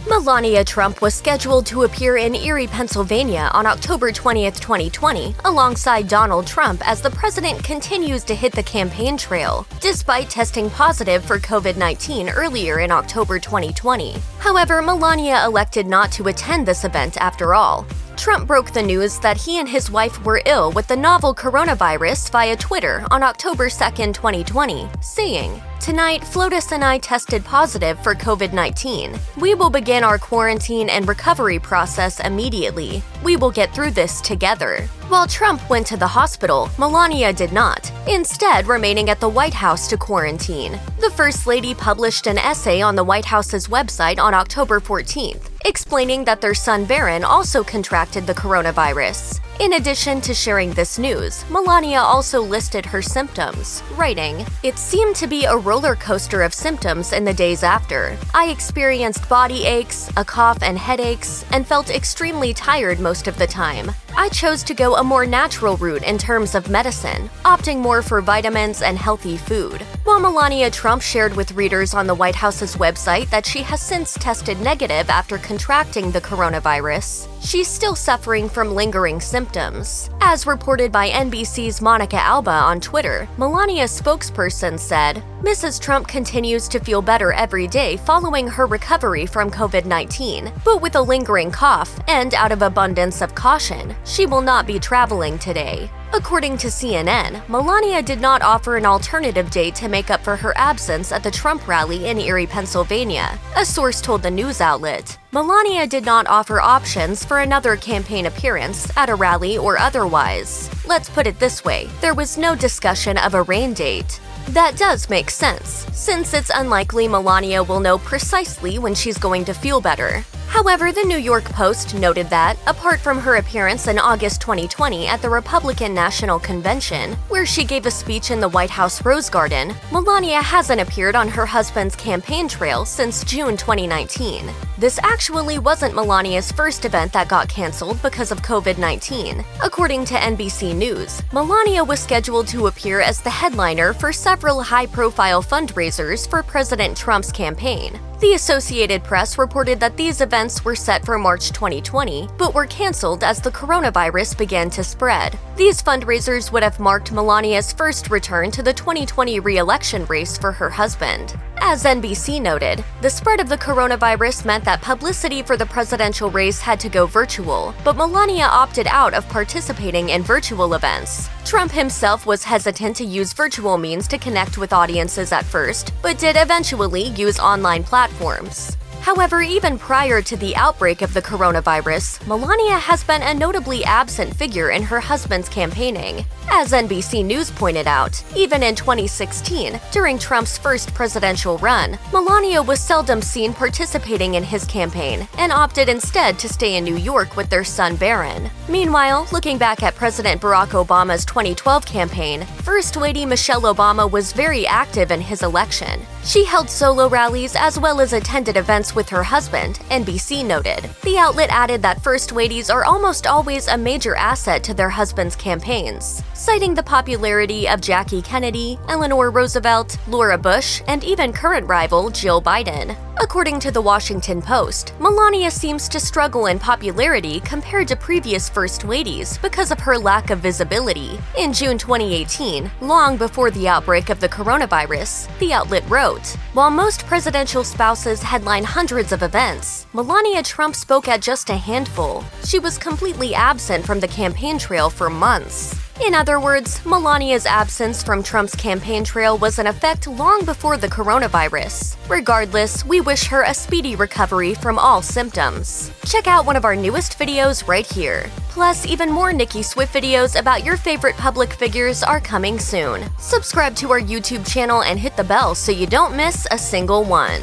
Melania Trump was scheduled to appear in Erie, Pennsylvania on October 20, 2020, alongside Donald Trump as the president continues to hit the campaign trail, despite testing positive for COVID-19 earlier in October 2020. However, Melania elected not to attend this event after all. Trump broke the news that he and his wife were ill with the novel coronavirus via Twitter on October 2, 2020, saying, "Tonight, Flotus and I tested positive for COVID-19. We will begin our quarantine and recovery process immediately. We will get through this together." While Trump went to the hospital, Melania did not, instead remaining at the White House to quarantine. The First Lady published an essay on the White House's website on October 14th, explaining that their son Barron also contracted the coronavirus. In addition to sharing this news, Melania also listed her symptoms, writing, "It seemed to be a roller coaster of symptoms in the days after. I experienced body aches, a cough and headaches, and felt extremely tired most of the time. I chose to go a more natural route in terms of medicine, opting more for vitamins and healthy food." While Melania Trump shared with readers on the White House's website that she has since tested negative after contracting the coronavirus, she's still suffering from lingering symptoms. As reported by NBC's Monica Alba on Twitter, Melania's spokesperson said, "Mrs. Trump continues to feel better every day following her recovery from COVID-19, but with a lingering cough and out of abundance of caution, she will not be traveling today." According to CNN, Melania did not offer an alternative date to make up for her absence at the Trump rally in Erie, Pennsylvania, a source told the news outlet. Melania did not offer options for another campaign appearance at a rally or otherwise. Let's put it this way, there was no discussion of a rain date. That does make sense, since it's unlikely Melania will know precisely when she's going to feel better. However, the New York Post noted that, apart from her appearance in August 2020 at the Republican National Convention, where she gave a speech in the White House Rose Garden, Melania hasn't appeared on her husband's campaign trail since June 2019. This actually wasn't Melania's first event that got canceled because of COVID-19. According to NBC News, Melania was scheduled to appear as the headliner for several high-profile fundraisers for President Trump's campaign. The Associated Press reported that these events were set for March 2020, but were canceled as the coronavirus began to spread. These fundraisers would have marked Melania's first return to the 2020 re-election race for her husband. As NBC noted, the spread of the coronavirus meant that publicity for the presidential race had to go virtual, but Melania opted out of participating in virtual events. Trump himself was hesitant to use virtual means to connect with audiences at first, but did eventually use online platforms. However, even prior to the outbreak of the coronavirus, Melania has been a notably absent figure in her husband's campaigning. As NBC News pointed out, even in 2016, during Trump's first presidential run, Melania was seldom seen participating in his campaign and opted instead to stay in New York with their son Barron. Meanwhile, looking back at President Barack Obama's 2012 campaign, First Lady Michelle Obama was very active in his election. She held solo rallies as well as attended events with her husband, NBC noted. The outlet added that First Ladies are almost always a major asset to their husbands' campaigns, citing the popularity of Jackie Kennedy, Eleanor Roosevelt, Laura Bush, and even current rival Jill Biden. According to the Washington Post, Melania seems to struggle in popularity compared to previous First Ladies because of her lack of visibility. In June 2018, long before the outbreak of the coronavirus, the outlet wrote, "While most presidential spouses headline hundreds of events, Melania Trump spoke at just a handful. She was completely absent from the campaign trail for months." In other words, Melania's absence from Trump's campaign trail was in effect long before the coronavirus. Regardless, we wish her a speedy recovery from all symptoms. Check out one of our newest videos right here. Plus, even more Nicki Swift videos about your favorite public figures are coming soon. Subscribe to our YouTube channel and hit the bell so you don't miss a single one.